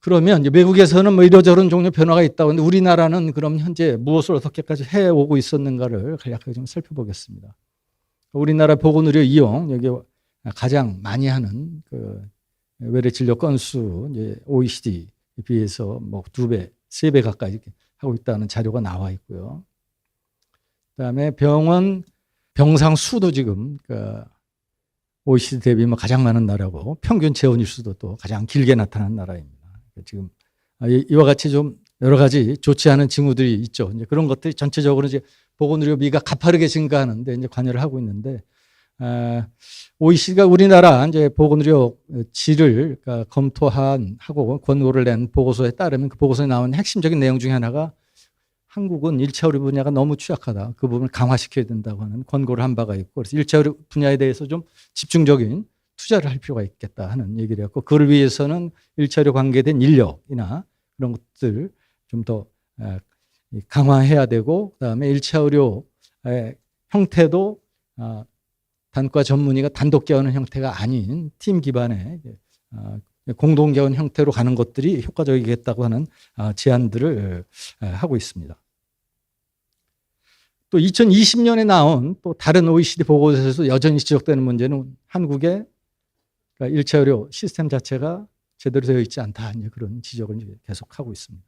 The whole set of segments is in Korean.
그러면 이제 외국에서는 뭐 이러저런 종류 변화가 있다고 하는데 우리나라는 그럼 현재 무엇을 어떻게까지 해오고 있었는가를 간략하게 좀 살펴보겠습니다. 우리나라 보건의료 이용, 여기 가장 많이 하는 그 외래 진료 건수, 이제 OECD에 비해서 뭐 2배, 3배 가까이 하고 있다는 자료가 나와 있고요. 그다음에 병상 수도 지금 OECD 대비 뭐 가장 많은 나라고 평균 재원일 수도 또 가장 길게 나타난 나라입니다. 지금 이와 같이 좀 여러 가지 좋지 않은 징후들이 있죠. 이제 그런 것들이 전체적으로 이제 보건의료비가 가파르게 증가하는데 이제 관여를 하고 있는데, OECD가 우리나라 이제 보건의료 질을 검토하고 권고를 낸 보고서에 따르면 그 보고서에 나온 핵심적인 내용 중에 하나가 한국은 1차 의료 분야가 너무 취약하다. 그 부분을 강화시켜야 된다고 하는 권고를 한 바가 있고, 그래서 1차 의료 분야에 대해서 좀 집중적인 투자를 할 필요가 있겠다 하는 얘기를 했고, 그걸 위해서는 1차 의료 관계된 인력이나 그런 것들 좀 더 강화해야 되고, 그다음에 1차 의료의 형태도 단과 전문의가 단독 개원하는 형태가 아닌 팀 기반의 공동 개원 형태로 가는 것들이 효과적이겠다고 하는 제안들을 하고 있습니다. 또 2020년에 나온 또 다른 OECD 보고서에서 여전히 지적되는 문제는 한국의 1차 의료 시스템 자체가 제대로 되어 있지 않다, 그런 지적을 계속하고 있습니다.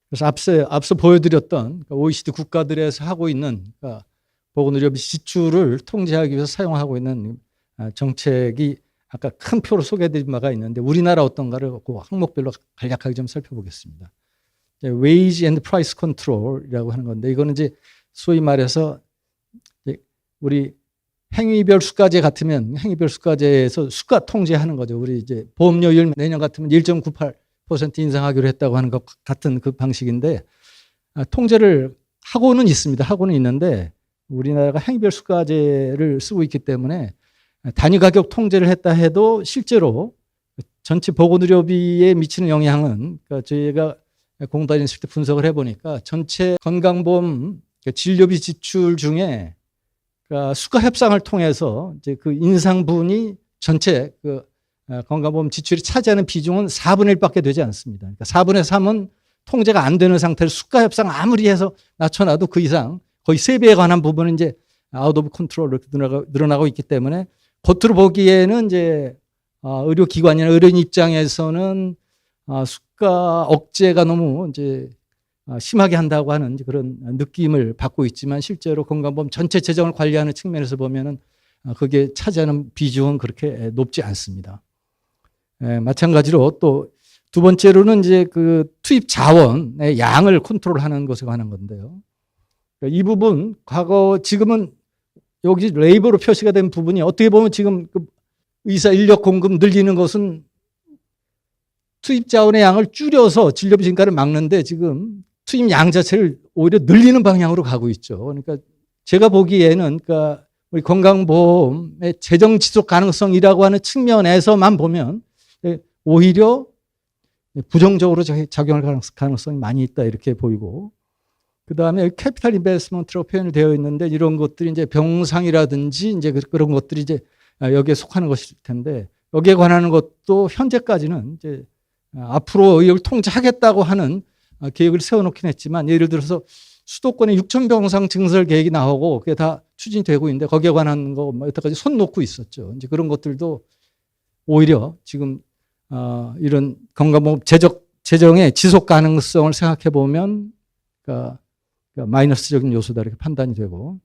그래서 앞서 보여드렸던 OECD 국가들에서 하고 있는 보건의료비 지출을 통제하기 위해서 사용하고 있는 정책이 아까 큰 표로 소개해드린 바가 있는데, 우리나라 어떤가를 그 항목별로 간략하게 좀 살펴보겠습니다. Wage and Price Control이라고 하는 건데, 이거는 이제 소위 말해서 우리 행위별 수가제 같으면 행위별 수가제에서 수가 통제하는 거죠. 우리 이제 보험료율 내년 같으면 1.98% 인상하기로 했다고 하는 것 같은 그 방식인데, 통제를 하고는 있습니다. 하고는 있는데 우리나라가 행위별 수가제를 쓰고 있기 때문에 단위 가격 통제를 했다 해도 실제로 전체 보건의료비에 미치는 영향은, 저희가 공단에 있을 때 분석을 해보니까 전체 건강보험 진료비 지출 중에 수가 협상을 통해서 이제 그 인상분이 전체 건강보험 지출이 차지하는 비중은 4분의 1밖에 되지 않습니다. 그러니까 4분의 3은 통제가 안 되는 상태로 수가 협상 아무리 해서 낮춰놔도 그 이상 거의 3배에 관한 부분은 이제 아웃 오브 컨트롤로 늘어나고 있기 때문에, 겉으로 보기에는 이제 의료기관이나 의료인 입장에서는 수가 억제가 너무 이제 심하게 한다고 하는 그런 느낌을 받고 있지만, 실제로 건강보험 전체 재정을 관리하는 측면에서 보면은 그게 차지하는 비중은 그렇게 높지 않습니다. 마찬가지로 또 두 번째로는 이제 그 투입 자원의 양을 컨트롤하는 것에 관한 건데요. 이 부분 지금은 여기 레이버로 표시가 된 부분이 어떻게 보면 지금 그 의사 인력 공급 늘리는 것은 투입 자원의 양을 줄여서 진료비 증가를 막는데, 지금 투입 양 자체를 오히려 늘리는 방향으로 가고 있죠. 그러니까 제가 보기에는 우리 건강보험의 재정 지속 가능성이라고 하는 측면에서만 보면 오히려 부정적으로 작용할 가능성이 많이 있다, 이렇게 보이고, 그 다음에 캐피탈 인베스트먼트라고 표현이 되어 있는데, 이런 것들이 이제 병상이라든지 이제 그런 것들이 이제 여기에 속하는 것일 텐데, 여기에 관한 것도 현재까지는 이제 앞으로 의료를 통제하겠다고 하는 계획을 세워놓긴 했지만, 예를 들어서 수도권에 6,000병상 증설 계획이 나오고 그게 다 추진되고 있는데, 거기에 관한 거 여태까지 손 놓고 있었죠. 이제 그런 것들도 오히려 지금 이런 건강보험 재정의 지속 가능성을 생각해 보면 마이너스적인 요소다, 이렇게 판단이 되고,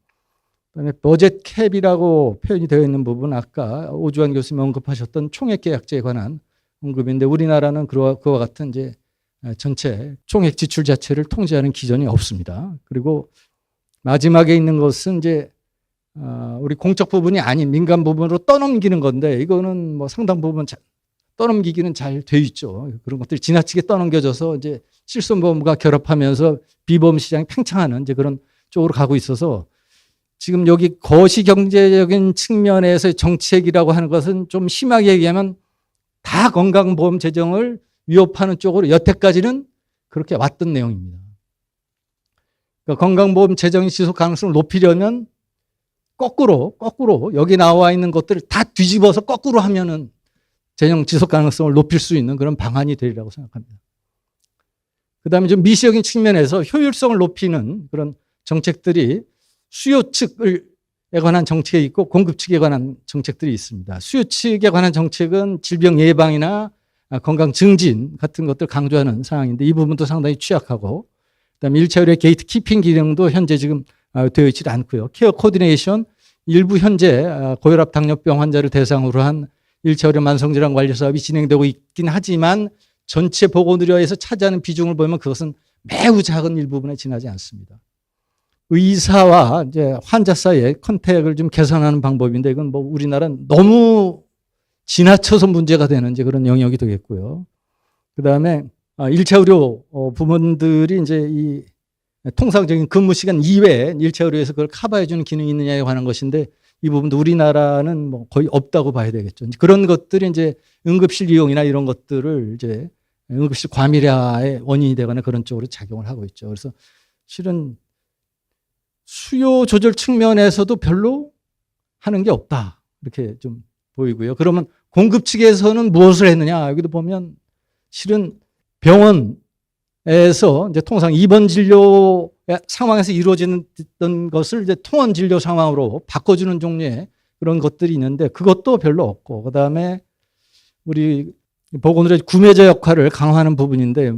그다음에 버젯 캡이라고 표현이 되어 있는 부분, 아까 오주환 교수님 언급하셨던 총액 계약제에 관한 언급인데, 우리나라는 그와 같은 이제 전체 총액 지출 자체를 통제하는 기준이 없습니다. 그리고 마지막에 있는 것은 이제 우리 공적 부분이 아닌 민간 부분으로 떠넘기는 건데, 이거는 뭐 상당 부분 떠넘기기는 잘 돼 있죠. 그런 것들이 지나치게 떠넘겨져서 이제 실손보험과 결합하면서 비보험 시장이 팽창하는 이제 그런 쪽으로 가고 있어서, 지금 여기 거시경제적인 측면에서의 정책이라고 하는 것은 좀 심하게 얘기하면 다 건강보험 재정을 위협하는 쪽으로 여태까지는 그렇게 왔던 내용입니다. 그러니까 건강보험 재정의 지속 가능성을 높이려면 거꾸로 여기 나와 있는 것들을 다 뒤집어서 거꾸로 하면은 재정 지속 가능성을 높일 수 있는 그런 방안이 되리라고 생각합니다. 그다음에 좀 미시적인 측면에서 효율성을 높이는 그런 정책들이 수요 측에 관한 정책이 있고 공급 측에 관한 정책들이 있습니다. 수요 측에 관한 정책은 질병 예방이나 건강 증진 같은 것들 강조하는 상황인데 이 부분도 상당히 취약하고, 그다음에 1차 의료 게이트 키핑 기능도 현재 지금 되어 있지 않고요. 케어 코디네이션 일부 현재 고혈압 당뇨병 환자를 대상으로 한 1차 의료 만성질환 관리 사업이 진행되고 있긴 하지만 전체 보건의료에서 차지하는 비중을 보면 그것은 매우 작은 일부분에 지나지 않습니다. 의사와 이제 환자 사이의 컨택을 좀 개선하는 방법인데 이건 뭐 우리나라는 너무 지나쳐서 문제가 되는 이제 그런 영역이 되겠고요. 그 다음에 1차 의료 부문들이 이제 이 통상적인 근무 시간 이외에 1차 의료에서 그걸 커버해주는 기능이 있느냐에 관한 것인데 이 부분도 우리나라는 뭐 거의 없다고 봐야 되겠죠. 그런 것들이 이제 응급실 이용이나 이런 것들을 이제 응급실 과밀화의 원인이 되거나 그런 쪽으로 작용을 하고 있죠. 그래서 실은 수요 조절 측면에서도 별로 하는 게 없다. 이렇게 좀 보이고요. 그러면 공급 측에서는 무엇을 했느냐? 여기도 보면 실은 병원에서 이제 통상 입원 진료 상황에서 이루어지는 것을 이제 통원 진료 상황으로 바꿔주는 종류의 그런 것들이 있는데 그것도 별로 없고, 그 다음에 우리 보건의료 구매자 역할을 강화하는 부분인데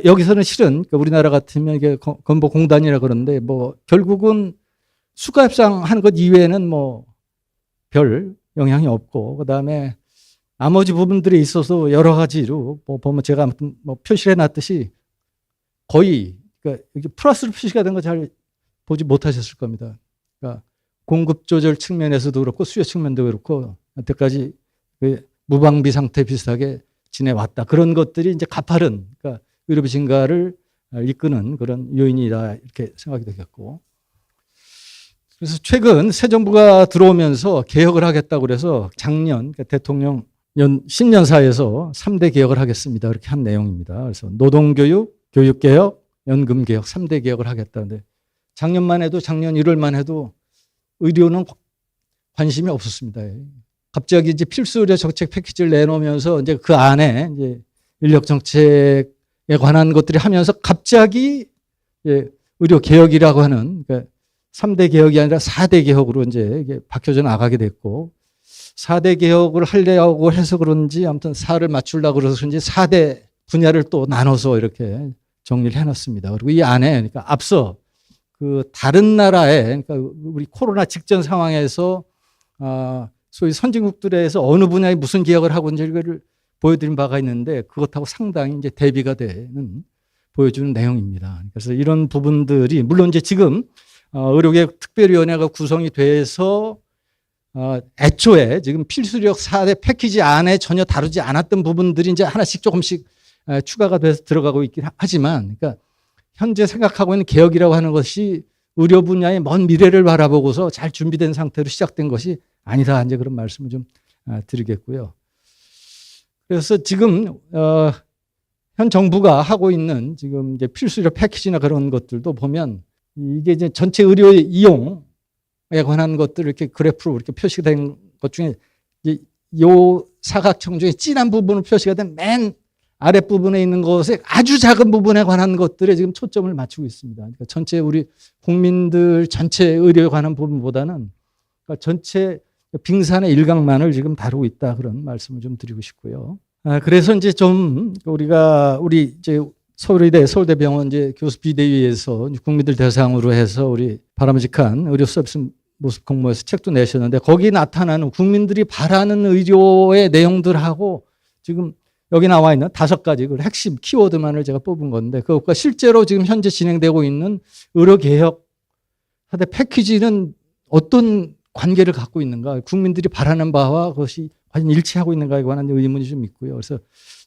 여기서는 실은 우리나라 같으면 이게 건보공단이라 그러는데 뭐 결국은 수가 협상하는 것 이외에는 뭐 별 영향이 없고, 그 다음에 나머지 부분들에 있어서 여러 가지로 뭐 보면 제가 아무튼 뭐 표시를 해놨듯이 거의 그러니까 이게 플러스로 표시가 된 거 잘 보지 못하셨을 겁니다. 그러니까 공급 조절 측면에서도 그렇고 수요 측면도 그렇고 여태까지 무방비 상태 비슷하게 지내왔다. 그런 것들이 이제 가파른 그러니까 의료비 증가를 이끄는 그런 요인이다 이렇게 생각이 되겠고, 그래서 최근 새 정부가 들어오면서 개혁을 하겠다고 그래서 작년 그러니까 대통령 신년사에서 3대 개혁을 하겠습니다. 그렇게 한 내용입니다. 그래서 노동교육, 교육개혁, 연금개혁 3대 개혁을 하겠다는데 작년만 해도 작년 1월만 해도 의료는 관심이 없었습니다. 갑자기 이제 필수 의료 정책 패키지를 내놓으면서 이제 그 안에 이제 인력 정책에 관한 것들이 하면서 갑자기 의료 개혁이라고 하는 그러니까 3대 개혁이 아니라 4대 개혁으로 이제 이게 바뀌어져 나가게 됐고 4대 개혁을 하려고 해서 그런지 아무튼 4를 맞추려고 그래서 그런지 4대 분야를 또 나눠서 이렇게 정리를 해놨습니다. 그리고 이 안에 그러니까 앞서 그 다른 나라의 그러니까 우리 코로나 직전 상황에서 소위 선진국들에서 어느 분야에 무슨 개혁을 하고 있는지를 보여드린 바가 있는데 그것하고 상당히 이제 대비가 되는 보여주는 내용입니다. 그래서 이런 부분들이 물론 이제 지금 의료개혁 특별위원회가 구성이 돼서 애초에 지금 필수력 4대 패키지 안에 전혀 다루지 않았던 부분들이 이제 하나씩 조금씩 추가가 돼서 들어가고 있긴 하지만, 그러니까 현재 생각하고 있는 개혁이라고 하는 것이 의료 분야의 먼 미래를 바라보고서 잘 준비된 상태로 시작된 것이 아니다. 이제 그런 말씀을 좀 드리겠고요. 그래서 지금 현 정부가 하고 있는 지금 이제 필수의료 패키지나 그런 것들도 보면 이게 이제 전체 의료 이용에 관한 것들 이렇게 그래프로 이렇게 표시된 것 중에 요 사각형 중에 진한 부분으로 표시가 된 맨 아랫부분에 있는 것에 아주 작은 부분에 관한 것들에 지금 초점을 맞추고 있습니다. 그러니까 전체 우리 국민들 전체 의료에 관한 부분보다는 그러니까 전체 빙산의 일각만을 지금 다루고 있다. 그런 말씀을 좀 드리고 싶고요. 그래서 이제 좀 우리 이제 서울대병원 이제 교수 비대위에서 국민들 대상으로 해서 우리 바람직한 의료 서비스 모습 공모해서 책도 내셨는데 거기 나타나는 국민들이 바라는 의료의 내용들하고 지금 여기 나와 있는 5가지 그 핵심 키워드만을 제가 뽑은 건데 그것과 실제로 지금 현재 진행되고 있는 의료개혁 4대 패키지는 어떤 관계를 갖고 있는가, 국민들이 바라는 바와 그것이 과연 일치하고 있는가에 관한 의문이 좀 있고요. 그래서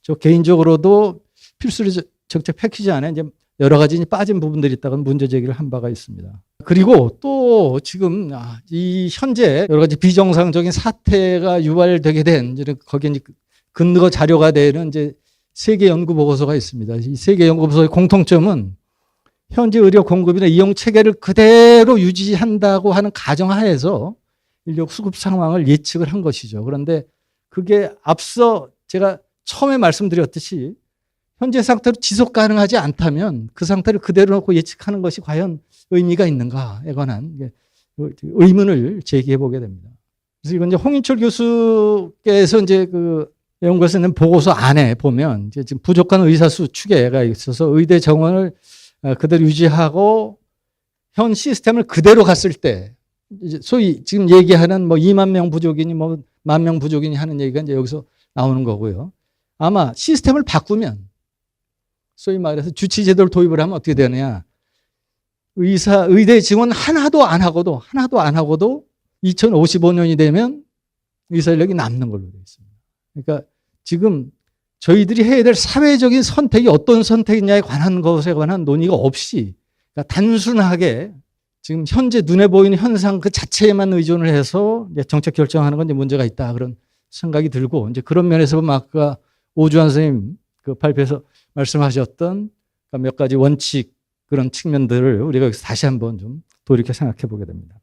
저 개인적으로도 필수 정책 패키지 안에 이제 여러 가지 빠진 부분들이 있다고 문제 제기를 한 바가 있습니다. 그리고 또 지금 이 현재 여러 가지 비정상적인 사태가 유발되게 된 거기에 이제 근거 자료가 되는 이제 세계 연구 보고서가 있습니다. 이 세계 연구 보고서의 공통점은 현재 의료 공급이나 이용 체계를 그대로 유지한다고 하는 가정하에서 인력 수급 상황을 예측을 한 것이죠. 그런데 그게 앞서 제가 처음에 말씀드렸듯이 현재 상태로 지속 가능하지 않다면 그 상태를 그대로 놓고 예측하는 것이 과연 의미가 있는가에 관한 의문을 제기해 보게 됩니다. 그래서 이건 이제 홍인철 교수께서 이제 그 연구에서 낸 보고서 안에 보면 이제 지금 부족한 의사수 추계가 있어서 의대 정원을 그대로 유지하고 현 시스템을 그대로 갔을 때 이제 소위 지금 얘기하는 뭐 2만 명 부족이니 뭐 1만 명 부족이니 하는 얘기가 이제 여기서 나오는 거고요. 아마 시스템을 바꾸면 소위 말해서 주치 제도를 도입을 하면 어떻게 되느냐? 의대 지원 하나도 안 하고도 2055년이 되면 의사 인력이 남는 걸로 되어 있습니다. 그러니까 지금 저희들이 해야 될 사회적인 선택이 어떤 선택이냐에 관한 것에 관한 논의가 없이 그러니까 단순하게 지금 현재 눈에 보이는 현상 그 자체에만 의존을 해서 이제 정책 결정하는 건 이제 문제가 있다 그런 생각이 들고 이제 그런 면에서 보면 아까 오주환 선생님 그 발표에서 말씀하셨던 몇 가지 원칙 그런 측면들을 우리가 여기서 다시 한번 좀 돌이켜 생각해 보게 됩니다.